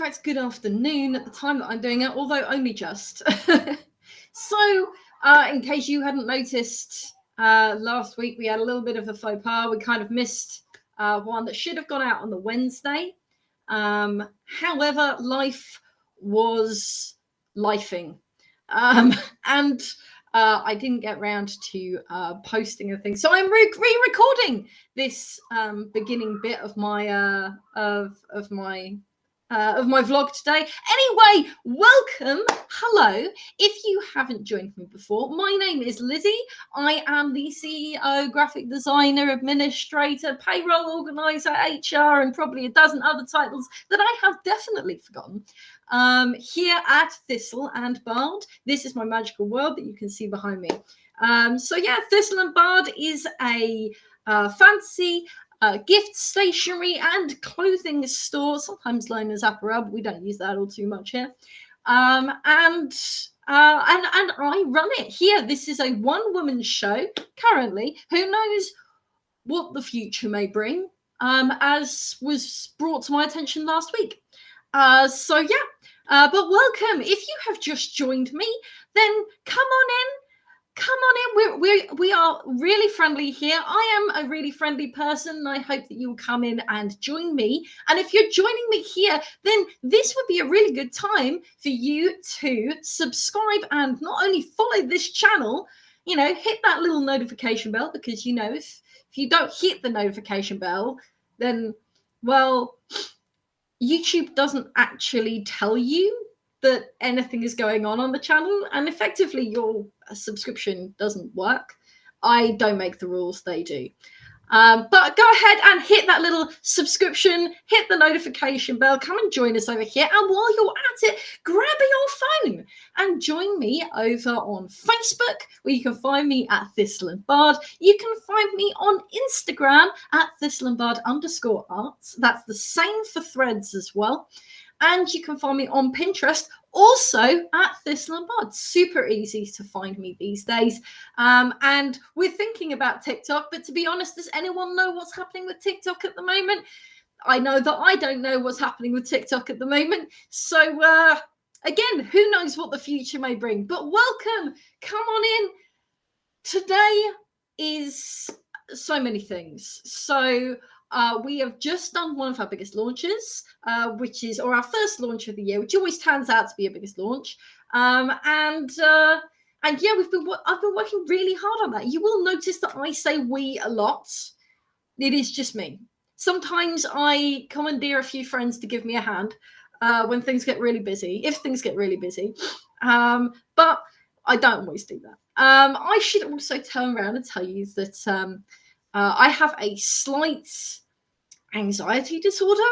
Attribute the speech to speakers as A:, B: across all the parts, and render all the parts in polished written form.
A: fact, good afternoon at the time that I'm doing it, although only just. So, in case you hadn't noticed, last week we had a little bit of a faux pas. We kind of missed one that should have gone out on the Wednesday. However, life was lifing. And I didn't get around to posting a thing. So I'm re-recording this beginning bit of my of my vlog today. Anyway, welcome. Hello. If you haven't joined me before, my name is Lizzie. I am the CEO, graphic designer, administrator, payroll organizer, HR, and probably a dozen other titles that I have definitely forgotten. Here at Thistle and Bard. This is my magical world that you can see behind me. So yeah, Thistle and Bard is a fancy gift stationery and clothing store, sometimes known as apparel, but we don't use that all too much here. And I run it here. This is a one-woman show currently. Who knows what the future may bring, as was brought to my attention last week. So yeah, but welcome. If you have just joined me, then come on in. Come on in. We are really friendly here. I am a really friendly person, and I hope that you will come in and join me. And if you're joining me here, then this would be a really good time for you to subscribe and not only follow this channel, you know, hit that little notification bell, because, you know, if you don't hit the notification bell, then, well, YouTube doesn't actually tell you that anything is going on the channel, and effectively your subscription doesn't work. I don't make the rules, they do. But go ahead and hit that little subscription, hit the notification bell, come and join us over here. And while you're at it, grab your phone and join me over on Facebook, where you can find me at Thistle and Bard. You can find me on Instagram at @thistleandbard_arts. That's the same for Threads as well. And you can find me on Pinterest, also at Thistle and Bard. Super easy to find me these days. And we're thinking about TikTok, but to be honest, does anyone know what's happening with TikTok at the moment? I know that I don't know what's happening with TikTok at the moment. So again, who knows what the future may bring? But welcome, come on in. Today is so many things. So we have just done one of our biggest launches, which is, or our first launch of the year, which always turns out to be a biggest launch. And yeah, I've been working really hard on that. You will notice that I say we a lot. It is just me. Sometimes I commandeer a few friends to give me a hand when things get really busy, if things get really busy. But I don't always do that. I should also turn around and tell you that I have a slight anxiety disorder,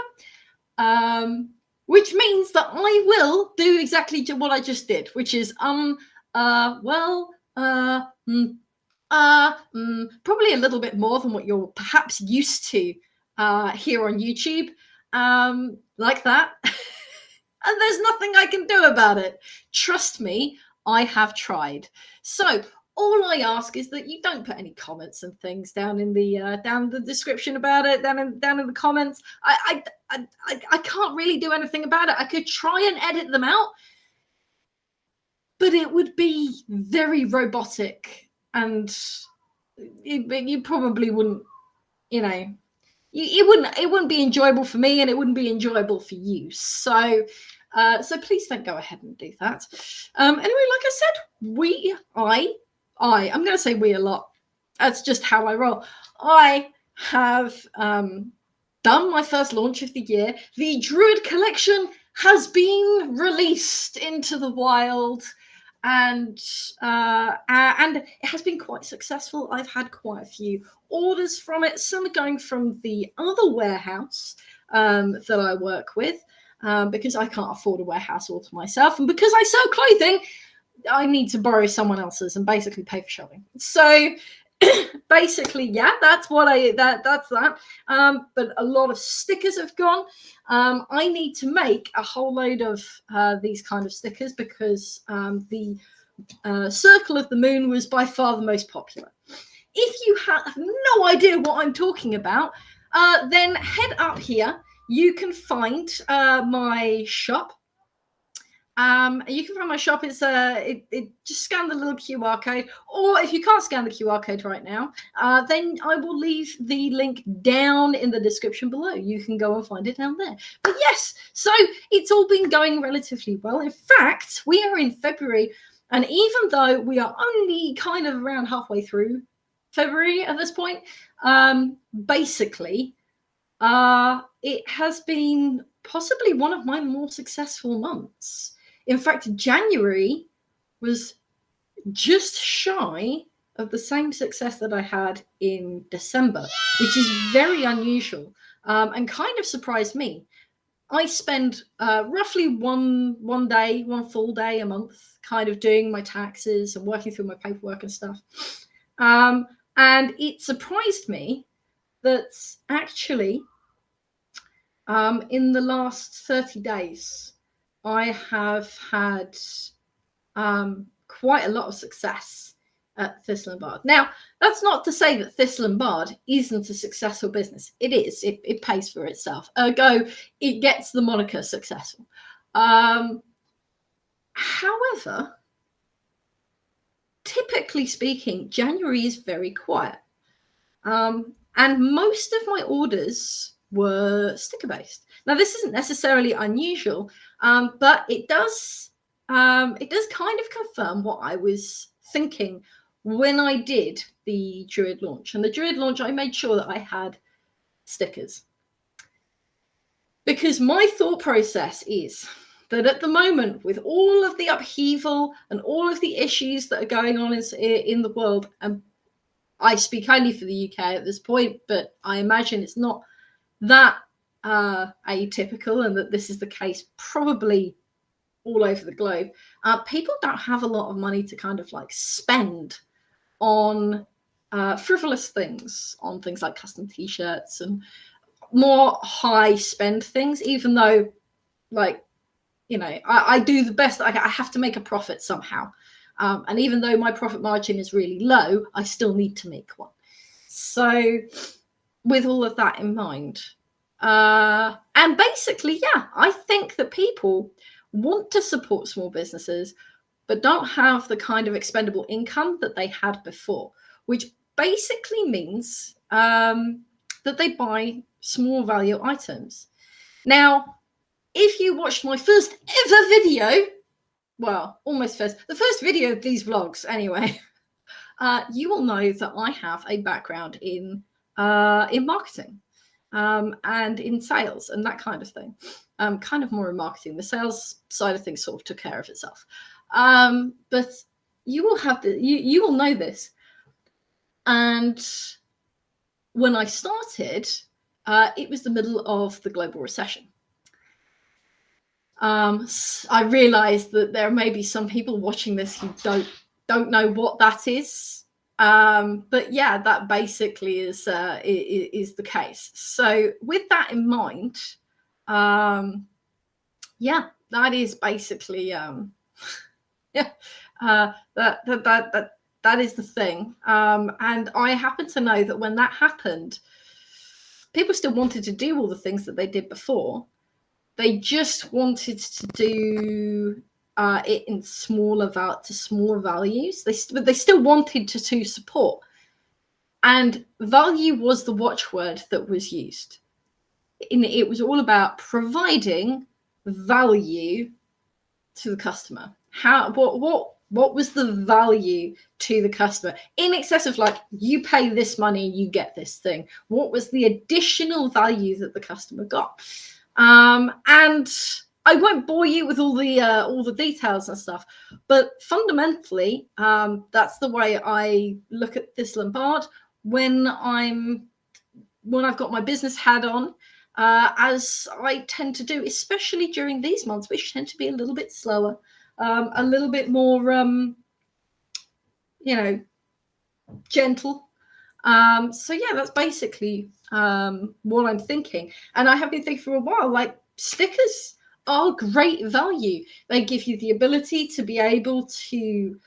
A: which means that I will do exactly what I just did, which is probably a little bit more than what you're perhaps used to here on YouTube, like that. And there's nothing I can do about it. Trust me, I have tried. So all I ask is that you don't put any comments and things down in the description about it, down in the comments. I can't really do anything about it. I could try and edit them out, but it would be very robotic, and you probably wouldn't, you know, it wouldn't be enjoyable for me, and it wouldn't be enjoyable for you. So please don't go ahead and do that. Anyway, like I said, I'm going to say we a lot. That's just how I roll. I have done my first launch of the year. The Druid collection has been released into the wild, and it has been quite successful. I've had quite a few orders from it. Some are going from the other warehouse that I work with, because I can't afford a warehouse all to myself, and because I sell clothing, I need to borrow someone else's and basically pay for shopping. So basically, yeah, that's that. But a lot of stickers have gone. I need to make a whole load of these kind of stickers, because the Circle of the Moon was by far the most popular. If you have no idea what I'm talking about, then head up here you can find my shop. You can find my shop. It's it just scan the little QR code, or if you can't scan the QR code right now, then I will leave the link down in the description below. You can go and find it down there. But yes, so it's all been going relatively well. In fact, we are in February, and even though we are only kind of around halfway through February at this point, basically, it has been possibly one of my more successful months. In fact, January was just shy of the same success that I had in December, which is very unusual, and kind of surprised me. I spend roughly one full day a month, kind of doing my taxes and working through my paperwork and stuff. And it surprised me that actually, in the last 30 days, I have had quite a lot of success at Thistle and Bard. Now, that's not to say that Thistle and Bard isn't a successful business. It is. It pays for itself. Ergo, it gets the moniker successful. However, typically speaking, January is very quiet. And most of my orders were sticker-based. Now, this isn't necessarily unusual, but it does kind of confirm what I was thinking when I did the Druid launch. And the Druid launch, I made sure that I had stickers. Because my thought process is that at the moment, with all of the upheaval and all of the issues that are going on in the world, and I speak only for the UK at this point, but I imagine it's not that atypical, and that this is the case probably all over the globe. People don't have a lot of money to kind of like spend on frivolous things, on things like custom t-shirts and more high spend things, even though, like, you know, I do the best. I have to make a profit somehow. And even though my profit margin is really low, I still need to make one. So with all of that in mind, and basically, yeah, I think that people want to support small businesses, but don't have the kind of expendable income that they had before, which basically means that they buy small value items. Now, if you watched my first ever video, well, almost first, the first video of these vlogs anyway, you will know that I have a background in marketing and in sales and that kind of thing. Kind of more in marketing. The sales side of things sort of took care of itself. But you will have you will know this. And when I started, it was the middle of the global recession. I realized that there may be some people watching this who don't know what that is. But yeah, that basically is the case. So with that in mind, yeah, that is basically yeah, that is the thing. And I happen to know that when that happened, people still wanted to do all the things that they did before. They just wanted to do it in smaller values. They still wanted to support, and value was the watchword that was used. It was all about providing value to the customer. What was the value to the customer in excess of, like, you pay this money, you get this thing? What was the additional value that the customer got? And I won't bore you with all the details and stuff, but fundamentally, that's the way I look at Thistle and Bard when I've got my business hat on, as I tend to do, especially during these months, which tend to be a little bit slower, a little bit more, gentle. So yeah, that's basically what I'm thinking. And I have been thinking for a while, like, stickers are great value. They give you the ability to be able to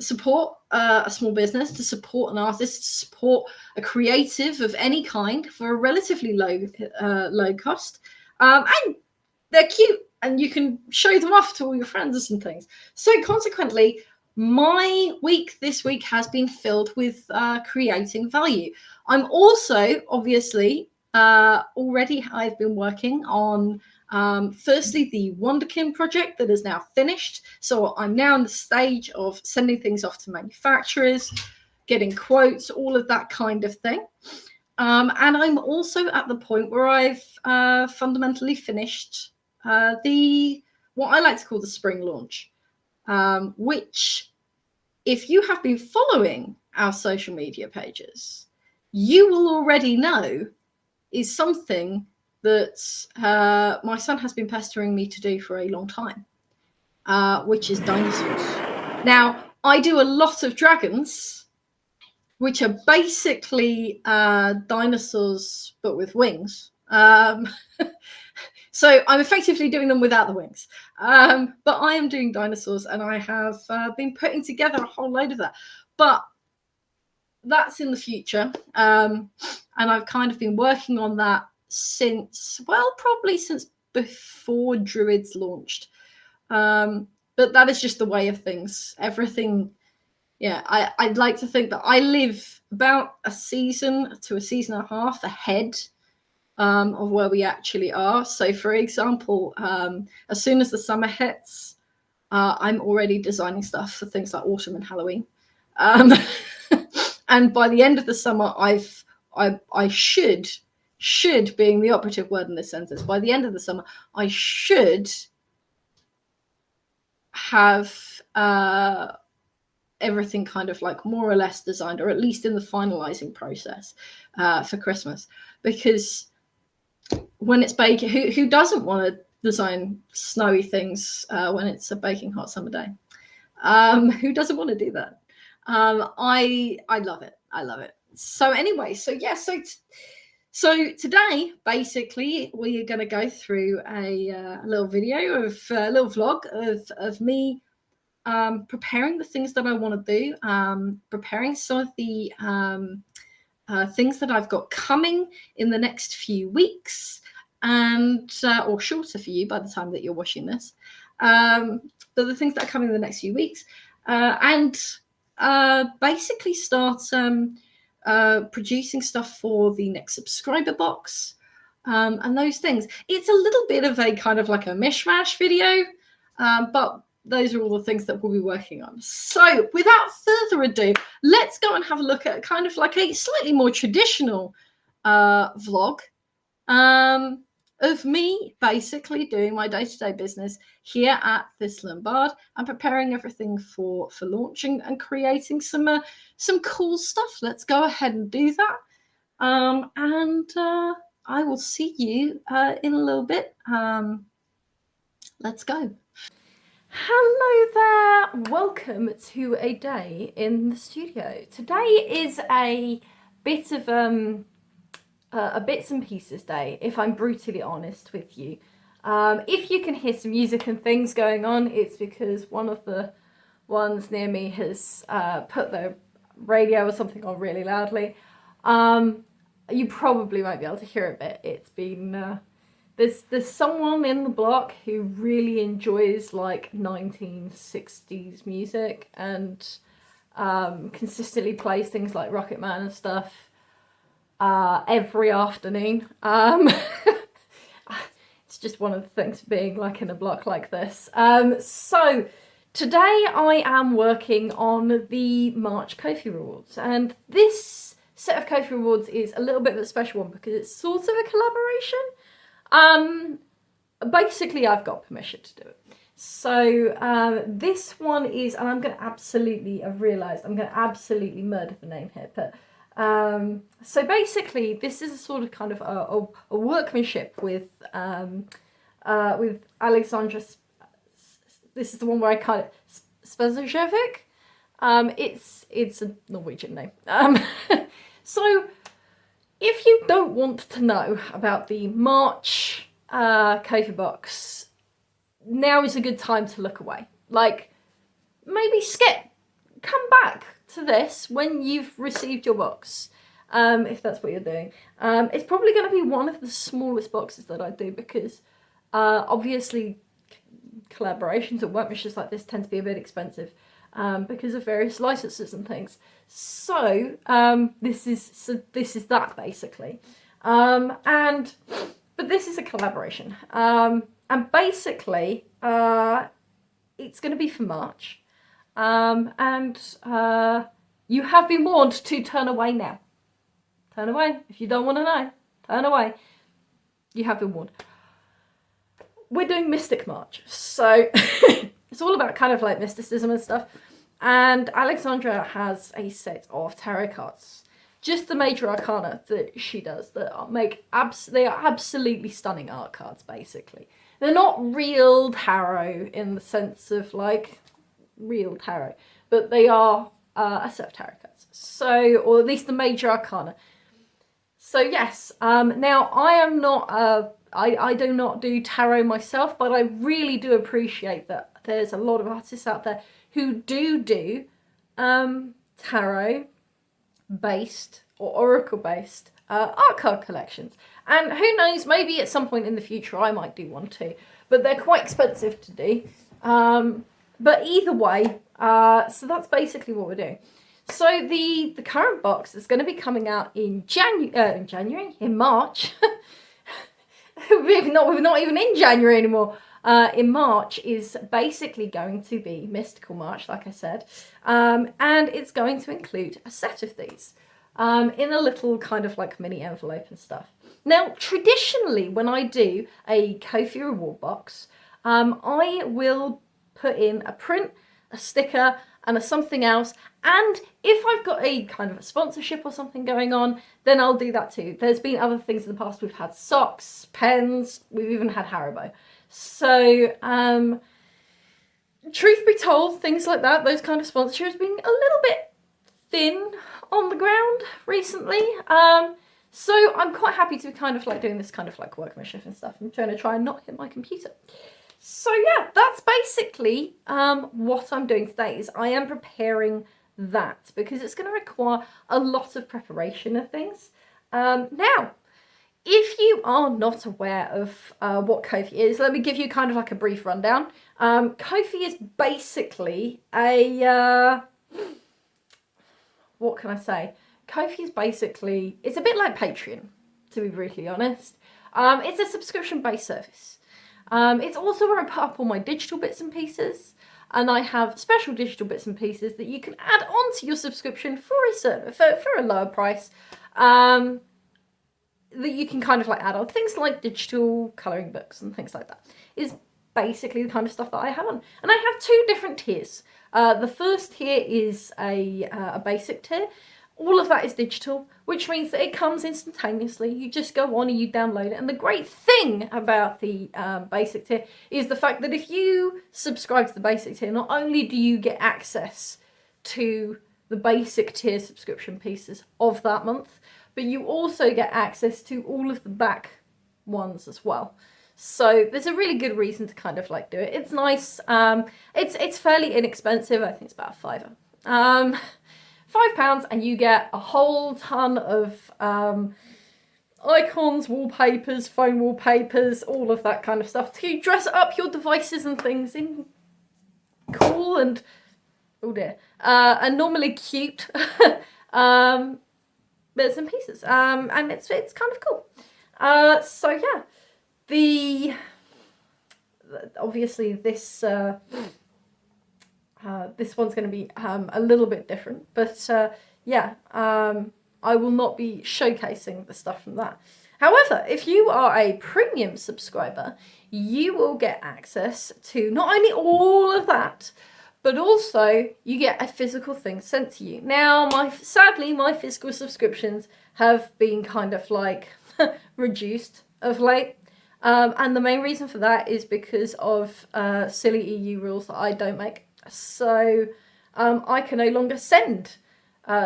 A: support a small business, to support an artist, to support a creative of any kind for a relatively low cost. And they're cute, and you can show them off to all your friends and things. So consequently, my week this week has been filled with creating value. I'm also obviously already I've been working on firstly the Wonderkin project that is now finished. So I'm now in the stage of sending things off to manufacturers, getting quotes, all of that kind of thing. And I'm also at the point where I've fundamentally finished what I like to call the spring launch, which, if you have been following our social media pages, you will already know is something that my son has been pestering me to do for a long time, which is dinosaurs. Now, I do a lot of dragons, which are basically dinosaurs but with wings. So I'm effectively doing them without the wings. But I am doing dinosaurs, and I have been putting together a whole load of that. But that's in the future. And I've kind of been working on that probably since before Druids launched. But that is just the way of things. Everything, yeah, I'd like to think that I live about a season to a season and a half ahead of where we actually are. So, for example, as soon as the summer hits, I'm already designing stuff for things like autumn and Halloween. And by the end of the summer, I should, being the operative word in this sentence, by the end of the summer, I should have everything kind of like more or less designed, or at least in the finalizing process for Christmas. Because when it's baking, who doesn't want to design snowy things when it's a baking hot summer day? Who doesn't want to do that? I love it. I love it. So anyway, so today, basically, we are going to go through a little video of a little vlog of me preparing the things that I want to do, preparing some of the things that I've got coming in the next few weeks, and or shorter for you by the time that you're watching this. But the things that are coming in the next few weeks, and basically start producing stuff for the next subscriber box, and those things. It's a little bit of a kind of like a mishmash video, but those are all the things that we'll be working on. So without further ado, let's go and have a look at kind of like a slightly more traditional vlog of me basically doing my day-to-day business here at Thistle and Bard and preparing everything for launching and creating some cool stuff. Let's go ahead and do that. And I will see you in a little bit. Let's go. Hello there, welcome to a day in the studio. Today is a bit of a bits and pieces day, if I'm brutally honest with you. If you can hear some music and things going on, it's because one of the ones near me has put the radio or something on really loudly. You probably might be able to hear a bit. It's been there's someone in the block who really enjoys like 1960s music and consistently plays things like Rocket Man and stuff every afternoon. It's just one of the things being like in a block like this. So today I am working on the March Ko-fi rewards, and this set of Ko-fi rewards is a little bit of a special one because it's sort of a collaboration. Basically I've got permission to do it. So this one is, and I'm going to absolutely, I've realised I'm going to absolutely murder the name here, but so basically this is a sort of kind of a workmanship with Alexandra, this is the one where I kind of, Spezjevic. It's a Norwegian name. So if you don't want to know about the March Ko-fi box, now is a good time to look away. Like, maybe skip come back to this when you've received your box, if that's what you're doing. It's probably going to be one of the smallest boxes that I do because obviously collaborations or workmanships like this tend to be a bit expensive because of various licenses and things. So this is that basically, but this is a collaboration, and basically it's going to be for March, and you have been warned to turn away now. Turn away if you don't want to know. Turn away. You have been warned. We're doing Mystic March, so it's all about kind of like mysticism and stuff. And Alexandra has a set of tarot cards, just the major arcana that she does, that they are absolutely stunning art cards. Basically, they're not real tarot in the sense of like real tarot, but they are a set of tarot cards. So, or at least the major arcana. So yes, now I am not I do not do tarot myself, but I really do appreciate that there's a lot of artists out there who do tarot based or oracle based art card collections. And who knows, maybe at some point in the future I might do one too, but they're quite expensive to do. But either way, so that's basically what we're doing. So the current box is going to be coming out in March. We're not even in January anymore. In March is basically going to be Mystical March, like I said, and it's going to include a set of these in a little kind of like mini envelope and stuff. Now, traditionally, when I do a Ko-fi reward box, I will put in a print, a sticker, and a something else. And if I've got a kind of a sponsorship or something going on, then I'll do that too. There's been other things in the past. We've had socks, pens, we've even had Haribo. So, truth be told, things like that, those kind of sponsorships have been a little bit thin on the ground recently. So I'm quite happy to be kind of like doing this kind of like workmanship and stuff. I'm trying to try and not hit my computer. So yeah, that's basically what I'm doing today. Is I am preparing that because it's going to require a lot of preparation of things. Now, if you are not aware of what Ko-fi is, let me give you kind of like a brief rundown. Ko-fi is basically a what can I say? Ko-fi is basically, it's a bit like Patreon, to be brutally honest. It's a subscription-based service. It's also where I put up all my digital bits and pieces, and I have special digital bits and pieces that you can add on to your subscription for a lower price, that you can kind of like add on. Things like digital colouring books and things like that is basically the kind of stuff that I have on. And I have two different tiers. The first tier is a basic tier. All of that is digital, which means that it comes instantaneously. You just go on and you download it. And the great thing about the basic tier is the fact that if you subscribe to the basic tier, not only do you get access to the basic tier subscription pieces of that month, but you also get access to all of the back ones as well. So there's a really good reason to kind of like do it. It's nice. It's fairly inexpensive. I think it's about £5. £5, and you get a whole ton of icons, wallpapers, phone wallpapers, all of that kind of stuff to dress up your devices and things in cool and and normally cute bits and pieces. And it's kind of cool. So yeah, obviously this. This one's going to be a little bit different, but I will not be showcasing the stuff from that. However, if you are a premium subscriber, you will get access to not only all of that, but also you get a physical thing sent to you. Now, sadly, my physical subscriptions have been kind of like reduced of late. And the main reason for that is because of silly EU rules that I don't make. So I can no longer send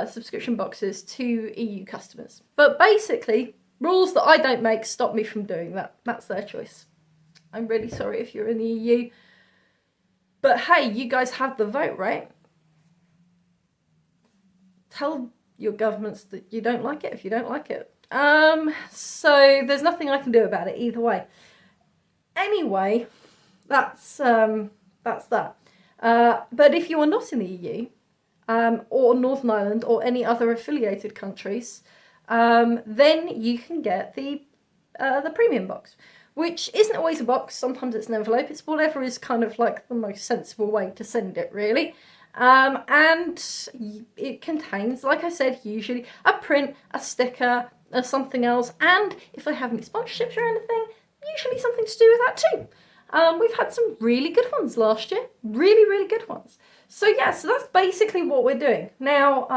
A: subscription boxes to EU customers. But basically, rules that I don't make stop me from doing that. That's their choice. I'm really sorry if you're in the EU. But hey, you guys have the vote, right?
B: tell your governments that you don't like it if you don't like it. So there's nothing I can do about it either way. Anyway, that's that. But if you are not in the EU, or Northern Ireland or any other affiliated countries, then you can get the premium box, which isn't always a box. Sometimes it's an envelope. It's whatever is kind of like the most sensible way to send it, really. And it contains, like I said, usually a print, a sticker, or something else. And if I have any sponsorships or anything, usually something to do with that too. We've had some really good ones last year. Really, really good ones. So yeah, so that's basically what we're doing. Now,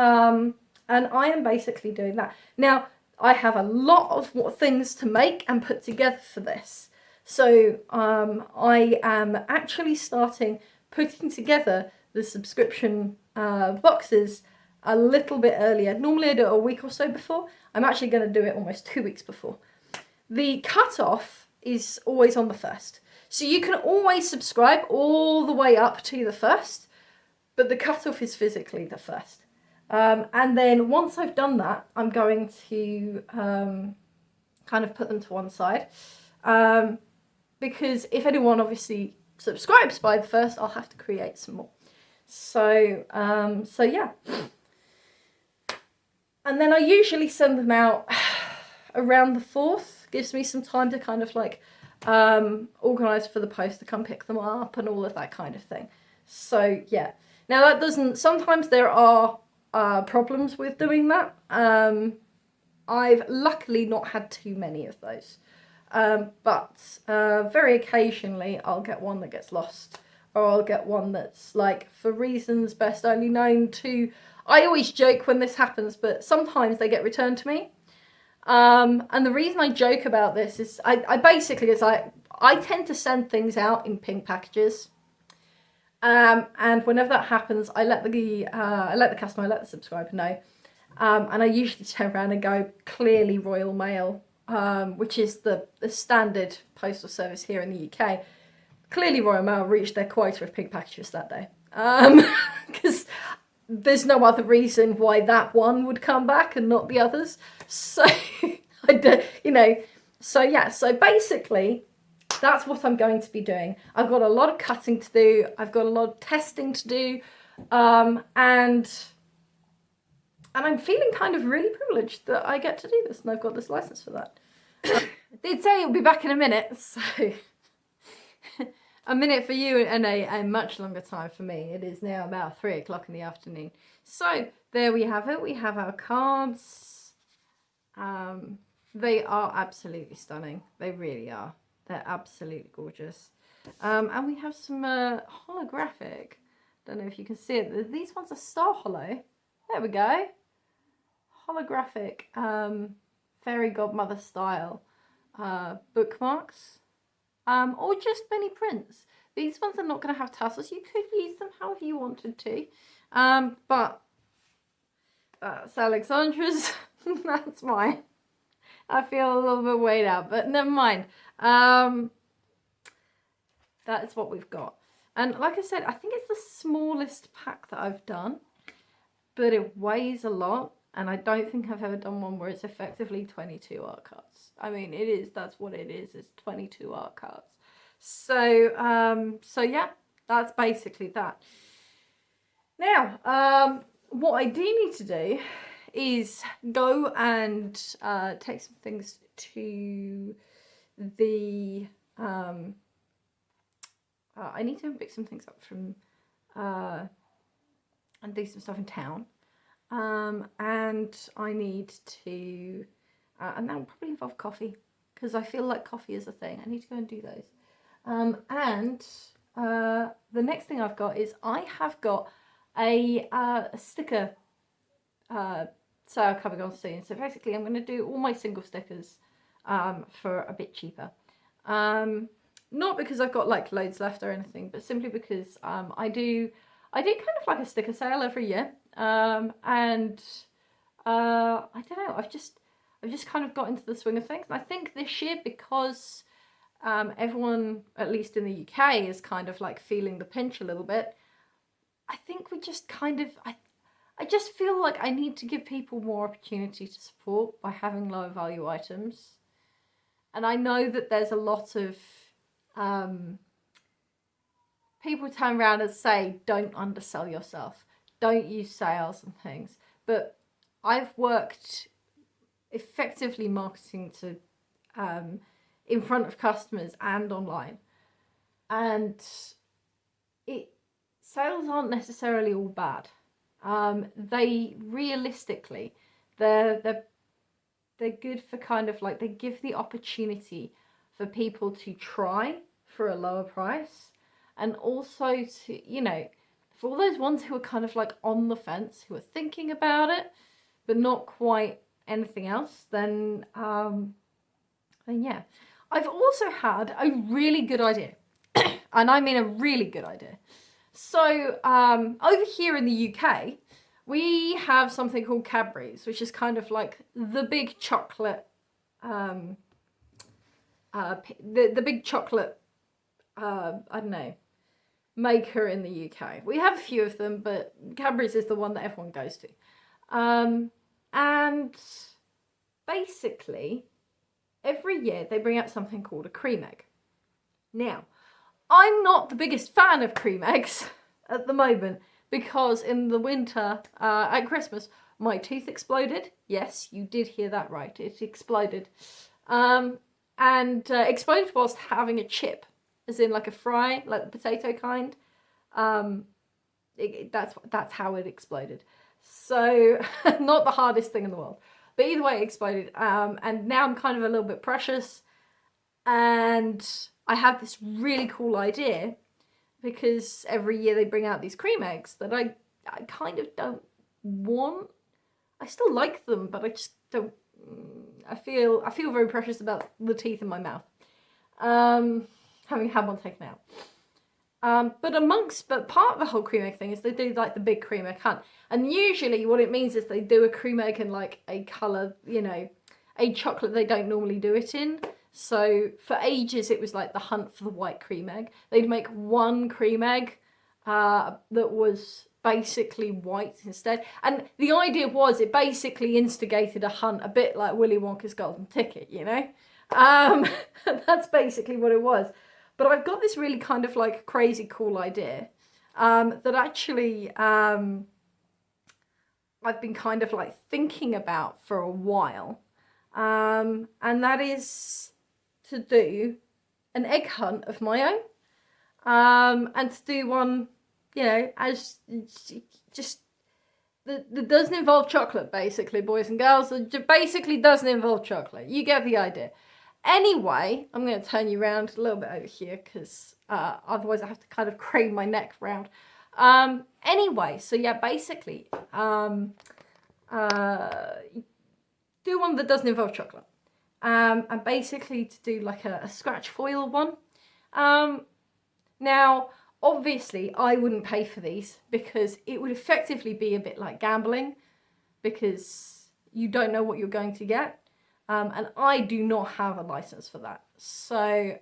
B: and I am basically doing that. Now, I have a lot of things to make and put together for this. So I am actually starting putting together the subscription boxes a little bit earlier. Normally I do it a week or so before. I'm actually going to do it almost 2 weeks before. The cutoff is always on the 1st. So you can always subscribe all the way up to the 1st, but the cutoff is physically the 1st. And then once I've done that, I'm going to kind of put them to one side. Because if anyone obviously subscribes by the 1st, I'll have to create some more. So yeah. And then I usually send them out around the 4th. Gives me some time to kind of like organise for the post to come pick them up and all of that kind of thing. So yeah. Now that doesn't, sometimes there are problems with doing that. I've luckily not had too many of those. But very occasionally I'll get one that gets lost, or I'll get one that's like, for reasons best only known to, I always joke when this happens, but sometimes they get returned to me. And the reason I joke about this is I basically, it's like, I tend to send things out in pink packages. And whenever that happens, I let the customer, I let the subscriber know. And I usually turn around and go, clearly Royal Mail, which is the standard postal service here in the UK. Clearly Royal Mail reached their quota of pink packages that day. Because there's no other reason why that one would come back and not the others. So, so yeah, so basically, that's what I'm going to be doing. I've got a lot of cutting to do. I've got a lot of testing to do. And I'm feeling kind of really privileged that I get to do this and I've got this license for that. I did say it'll be back in a minute, so a minute for you and a much longer time for me. It is now about 3 o'clock in the afternoon. So there we have it. We have our cards. They are absolutely stunning. They really are. They're absolutely gorgeous. And we have some holographic. Don't know if you can see it. These ones are star hollow. There we go. Holographic fairy godmother style bookmarks. Or just mini prints. These ones are not going to have tassels. You could use them however you wanted to. But that's Alexandra's. That's mine. I feel a little bit weighed out, but never mind. That's what we've got. And like I said, I think it's the smallest pack that I've done, but it weighs a lot. And I don't think I've ever done one where it's effectively 22 art cards. I mean, it is, that's what it is. It's 22 art cards. So, so yeah, that's basically that. Now, what I do need to do is go and take some things to the, I need to pick some things up from, and do some stuff in town. And I need to, and that will probably involve coffee, because I feel like coffee is a thing. I need to go and do those. And the next thing I've got is I have got a sticker sale coming on soon. So basically I'm going to do all my single stickers for a bit cheaper. Not because I've got like loads left or anything, but simply because I do kind of like a sticker sale every year. And I don't know, I've just kind of got into the swing of things. And I think this year, because everyone, at least in the UK, is kind of like feeling the pinch a little bit, I think we just kind of, I just feel like I need to give people more opportunity to support by having lower value items. And I know that there's a lot of people turn around and say, don't undersell yourself, don't use sales and things. But I've worked effectively marketing to in front of customers and online. And sales aren't necessarily all bad. They realistically, they're good for kind of like, they give the opportunity for people to try for a lower price, and also to, you know, for all those ones who are kind of like on the fence, who are thinking about it but not quite anything else, then yeah. I've also had a really good idea, and I mean a really good idea. So over here in the UK, we have something called Cadbury's, which is kind of like the big chocolate, the big chocolate, I don't know, maker in the UK. We have a few of them, but Cadbury's is the one that everyone goes to. And basically, every year they bring out something called a cream egg. Now, I'm not the biggest fan of cream eggs at the moment, because in the winter, at Christmas, my tooth exploded. Yes, you did hear that right. It exploded. And exploded whilst having a chip, as in like a fry, like the potato kind. That's how it exploded. So, not the hardest thing in the world. But either way, it exploded. And now I'm kind of a little bit precious. And I have this really cool idea, because every year they bring out these cream eggs that I kind of don't want. I still like them, but I just don't. I feel very precious about the teeth in my mouth, having had one taken out. But part of the whole cream egg thing is they do like the big cream egg hunt, and usually what it means is they do a cream egg in like a colour, you know, a chocolate they don't normally do it in. So for ages it was like the hunt for the white cream egg. They'd make one cream egg that was basically white instead, and the idea was it basically instigated a hunt, a bit like Willy Wonka's golden ticket, you know. That's basically what it was. But I've got this really kind of like crazy cool idea that actually I've been kind of like thinking about for a while, and that is to do an egg hunt of my own, and to do one, you know, as just that doesn't involve chocolate, basically, boys and girls. It basically doesn't involve chocolate. You get the idea. Anyway, I'm going to turn you around a little bit over here, because otherwise I have to kind of crane my neck round. Anyway, so yeah, basically, do one that doesn't involve chocolate. And basically to do like a scratch foil one. Now, obviously, I wouldn't pay for these, because it would effectively be a bit like gambling, because you don't know what you're going to get. And I do not have a license for that. So,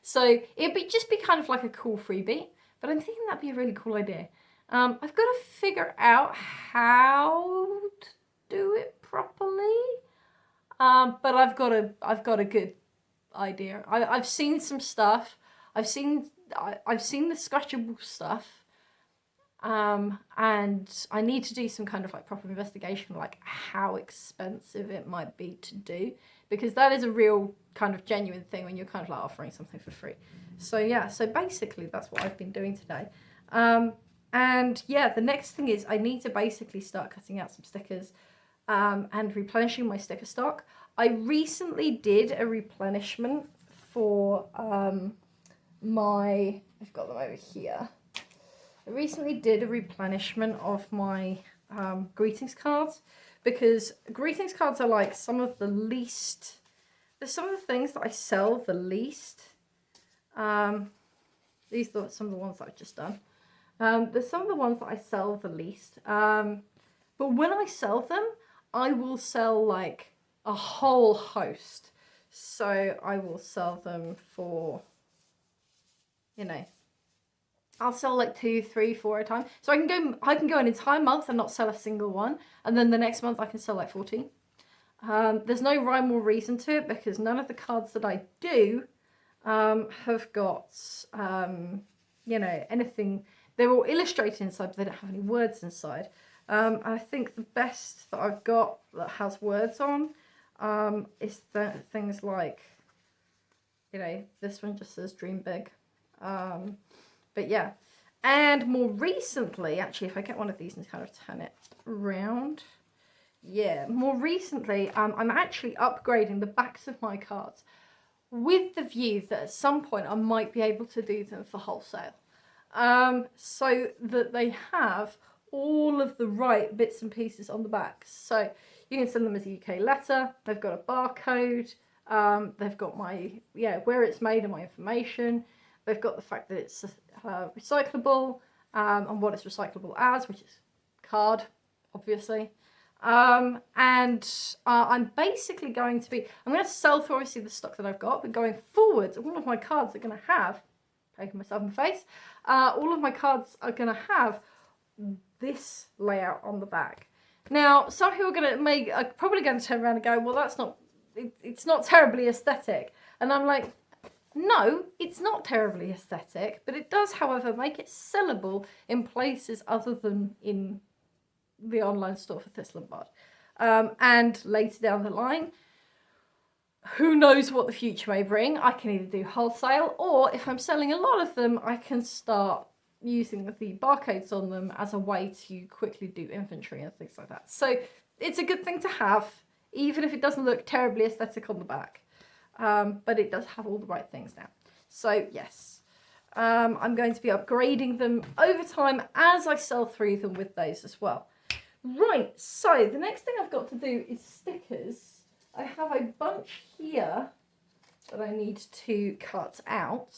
B: so it'd just be kind of like a cool freebie, but I'm thinking that'd be a really cool idea. I've got to figure out how to do it properly. But I've got a good idea. I've seen some stuff. I've seen the scratchable stuff. And I need to do some kind of like proper investigation, like how expensive it might be to do, because that is a real kind of genuine thing when you're kind of like offering something for free. So yeah, so basically that's what I've been doing today. And yeah, the next thing is I need to basically start cutting out some stickers, and replenishing my sticker stock. I recently did a replenishment for I've got them over here. I recently did a replenishment of my greetings cards, because greetings cards are like some of the least, they're some of the things that I sell the least. These are some of the ones that I've just done. There's some of the ones that I sell the least. But when I sell them, I will sell like a whole host. So I will sell them for, you know, I'll sell like 2, 3, 4 at a time. So I can go an entire month and not sell a single one, and then the next month I can sell like 14. There's no rhyme or reason to it because none of the cards that I do have got you know, anything. They're all illustrated inside, but they don't have any words inside. I think the best that I've got that has words on is things like, you know, this one just says dream big. But yeah, and more recently, actually, if I get one of these and kind of turn it around, yeah, more recently, I'm actually upgrading the backs of my cards with the view that at some point I might be able to do them for wholesale, so that they have all of the right bits and pieces on the back. So you can send them as a UK letter. They've got a barcode. They've got my, yeah, where it's made and my information. They've got the fact that it's recyclable, and what it's recyclable as, which is card, obviously. And I'm basically going to sell through obviously the stock that I've got, but going forward, all of my cards are going to have, poking myself in the face, all of my cards are going to have this layout on the back. Now, some people are probably going to turn around and go, well, that's not, it's not terribly aesthetic. And I'm like, no, it's not terribly aesthetic, but it does, however, make it sellable in places other than in the online store for Thistle and Bard. And later down the line, who knows what the future may bring. I can either do wholesale, or if I'm selling a lot of them, I can start using the barcodes on them as a way to quickly do inventory and things like that. So it's a good thing to have, even if it doesn't look terribly aesthetic on the back. But it does have all the right things now. So yes, I'm going to be upgrading them over time as I sell through them with those as well. Right, so the next thing I've got to do is stickers. I have a bunch here that I need to cut out,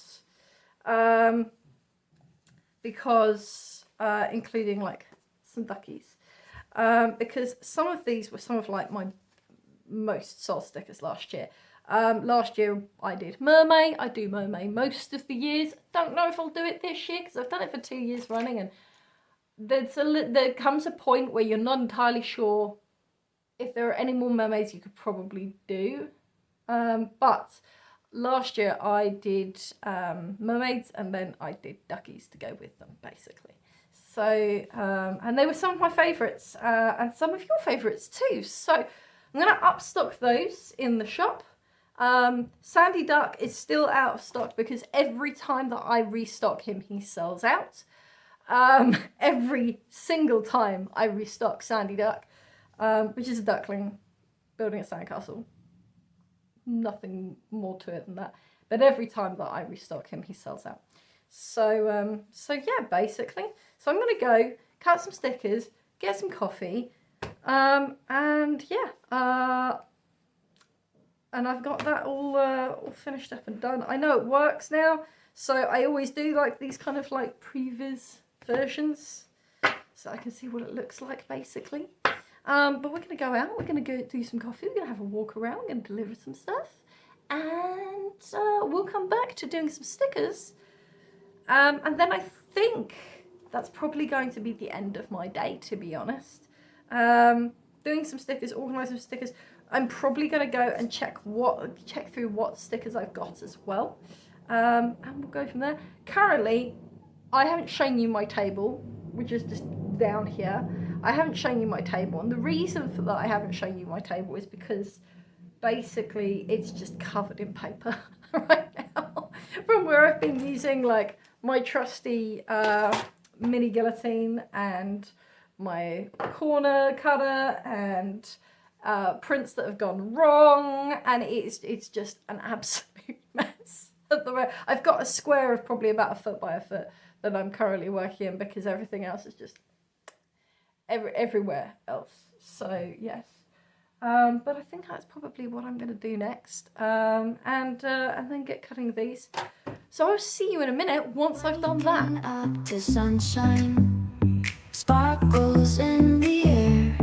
B: because including like some duckies, because some of these were some of like my most sold stickers last year. Last year I did mermaid. I do mermaid most of the years. Don't know if I'll do it this year because I've done it for 2 years running, and there comes a point where you're not entirely sure if there are any more mermaids you could probably do. But last year I did mermaids, and then I did duckies to go with them, basically. So, and they were some of my favourites, and some of your favourites too. So I'm going to upstock those in the shop. Sandy Duck is still out of stock because every time that I restock him, he sells out. Every single time I restock Sandy Duck, which is a duckling building a sandcastle. Nothing more to it than that. But every time that I restock him, he sells out. So, yeah, basically. So I'm going to go cut some stickers, get some coffee, and yeah, and I've got that all finished up and done. I know it works now, so I always do like these kind of like previs versions, so I can see what it looks like basically. But we're going to go out, we're going to go do some coffee, we're going to have a walk around, we're going to deliver some stuff, and we'll come back to doing some stickers. And then I think that's probably going to be the end of my day, to be honest. Doing some stickers, organising some stickers. I'm probably going to go and check through what stickers I've got as well. And we'll go from there. Currently, I haven't shown you my table, which is just down here. I haven't shown you my table, and the reason for that I haven't shown you my table is because basically it's just covered in paper right now from where I've been using like my trusty mini guillotine and my corner cutter and prints that have gone wrong, and it's just an absolute mess at the moment. I've got a square of probably about 1 foot by 1 foot that I'm currently working in because everything else is just everywhere else. So yes, but I think that's probably what I'm going to do next, and then get cutting these. So I'll see you in a minute once I've done that.
C: Up to sunshine, sparkles in the air,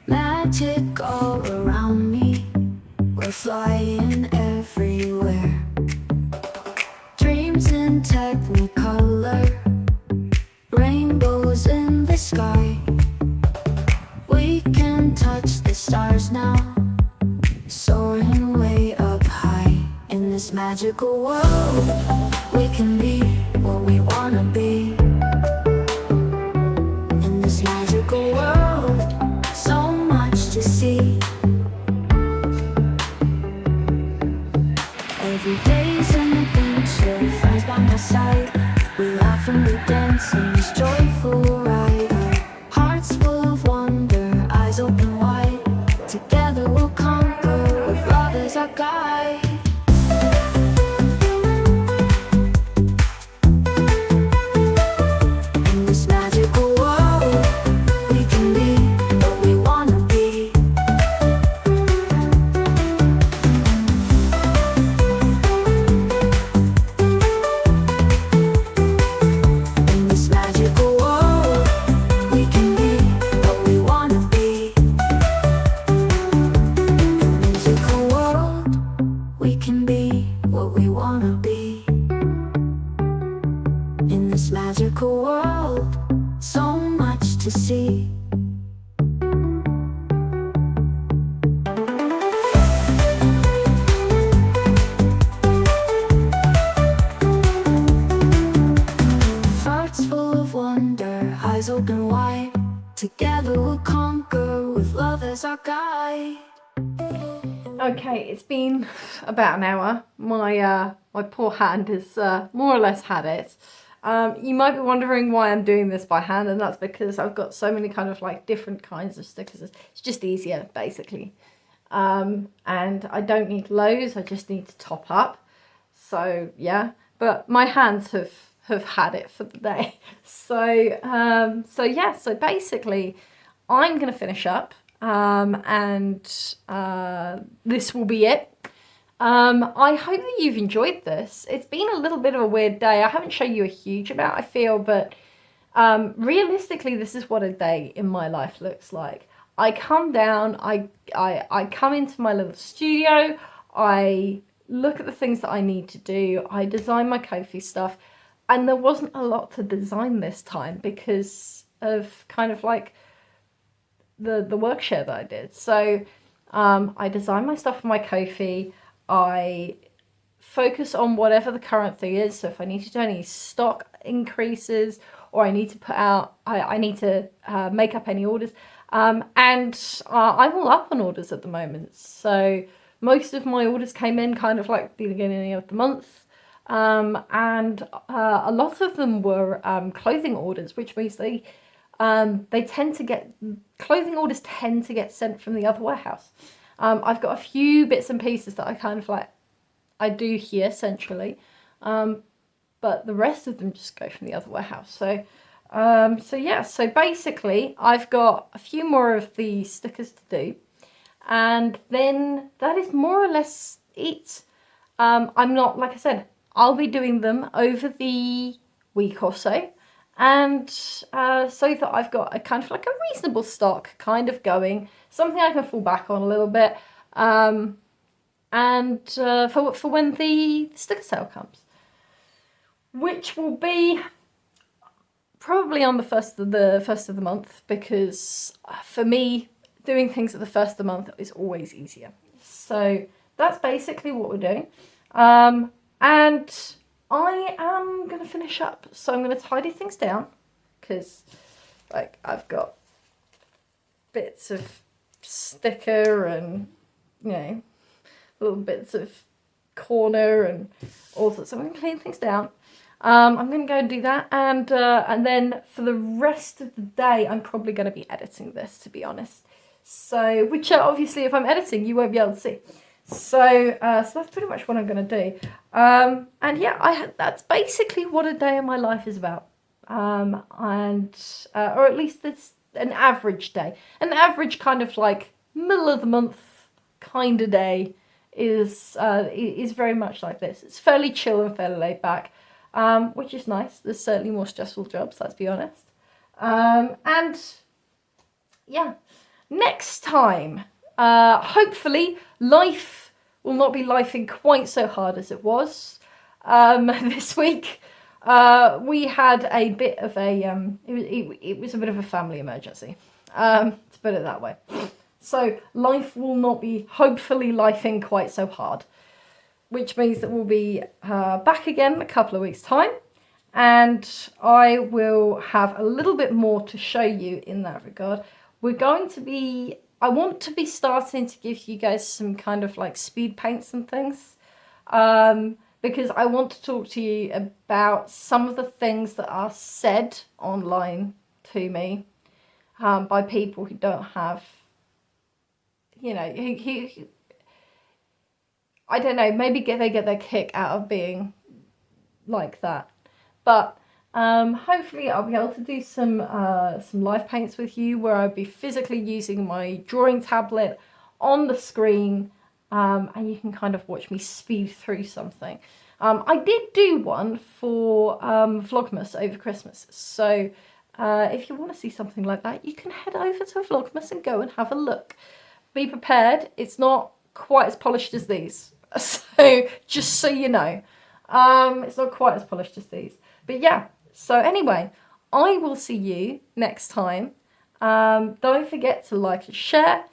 C: magic all around me, we're flying everywhere. Dreams in technicolor, magical world, we can be what we wanna be. In this magical world, so much to see. Every day's an adventure, friends by my side. We laugh and we dance in this joyful ride. Our hearts full of wonder, eyes open wide. Together we'll conquer with love as our guide. In this magical world, we can be what we wanna be. In this magical world, we can be what we wanna be. Magical world, we can be what we wanna be. In this magical world, so much to see. Hearts full of wonder, eyes open wide. Together we'll conquer with love as our guide.
B: Okay, it's been about an hour. My poor hand has more or less had it. You might be wondering why I'm doing this by hand, and that's because I've got so many kind of like different kinds of stickers. It's just easier, basically. And I don't need loads, I just need to top up. So yeah, but my hands have had it for the day. So yeah, so basically I'm gonna finish up. And this will be it. I hope that you've enjoyed this. It's been a little bit of a weird day. I haven't shown you a huge amount, I feel, but realistically, this is what a day in my life looks like. I come down, I come into my little studio, I look at the things that I need to do, I design my Ko-fi stuff, and there wasn't a lot to design this time because of kind of like the work share that I did. So I design my stuff for my Ko-fi, I focus on whatever the current thing is. So if I need to do any stock increases, or I need to put out, I need to make up any orders. And I'm all up on orders at the moment. So most of my orders came in kind of like the beginning of the month. And a lot of them were clothing orders, which means they tend to get, clothing orders tend to get sent from the other warehouse. I've got a few bits and pieces that I kind of like, I do here centrally, but the rest of them just go from the other warehouse. So yeah, so basically I've got a few more of the stickers to do, and then that is more or less it. I'm not, like I said, I'll be doing them over the week or so. And so that I've got a kind of like a reasonable stock kind of going, something I can fall back on a little bit, and for when the sticker sale comes, which will be probably on the first of the month, because for me doing things at the first of the month is always easier. So that's basically what we're doing, and I am going to finish up, so I'm going to tidy things down, because like I've got bits of sticker and, you know, little bits of corner and all sorts. So I'm going to clean things down. I'm going to go and do that, and then for the rest of the day I'm probably going to be editing this, to be honest. So, which obviously if I'm editing you won't be able to see. So that's pretty much what I'm going to do. And yeah, that's basically what a day in my life is about. Or at least it's an average day. An average kind of like middle of the month kind of day is very much like this. It's fairly chill and fairly laid back, which is nice. There's certainly more stressful jobs, let's be honest. And yeah, next time, hopefully life will not be lifing quite so hard as it was this week. We had a bit of a it was a bit of a family emergency, to put it that way. So life will not be hopefully lifing quite so hard. which means that we'll be back again in a couple of weeks' time. And I will have a little bit more to show you in that regard. I want to be starting to give you guys some kind of like speed paints and things. Because I want to talk to you about some of the things that are said online to me by people who don't have, you know, I don't know, maybe they get their kick out of being like that. But hopefully I'll be able to do some live paints with you where I'll be physically using my drawing tablet on the screen, and you can kind of watch me speed through something. I did do one for Vlogmas over Christmas, so if you want to see something like that, you can head over to Vlogmas and go and have a look. Be prepared, it's not quite as polished as these, so just so you know, it's not quite as polished as these. But yeah, so anyway, I will see you next time. Don't forget to like and share.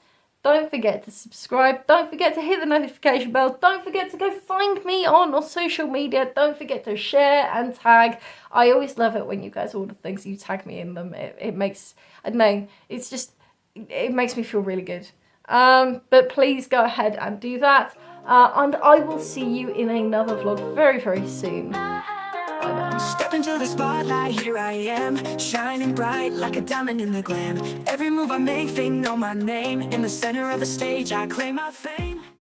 B: Don't forget to subscribe. Don't forget to hit the notification bell. Don't forget to go find me on social media. Don't forget to share and tag. I always love it when you guys order things, you tag me in them. It makes, I don't know, it makes me feel really good. But please go ahead and do that. And I will see you in another vlog very, very soon.
C: Step into the spotlight, here I am, shining bright like a diamond in the glam. Every move I make, they know my name. In the center of the stage, I claim my fame.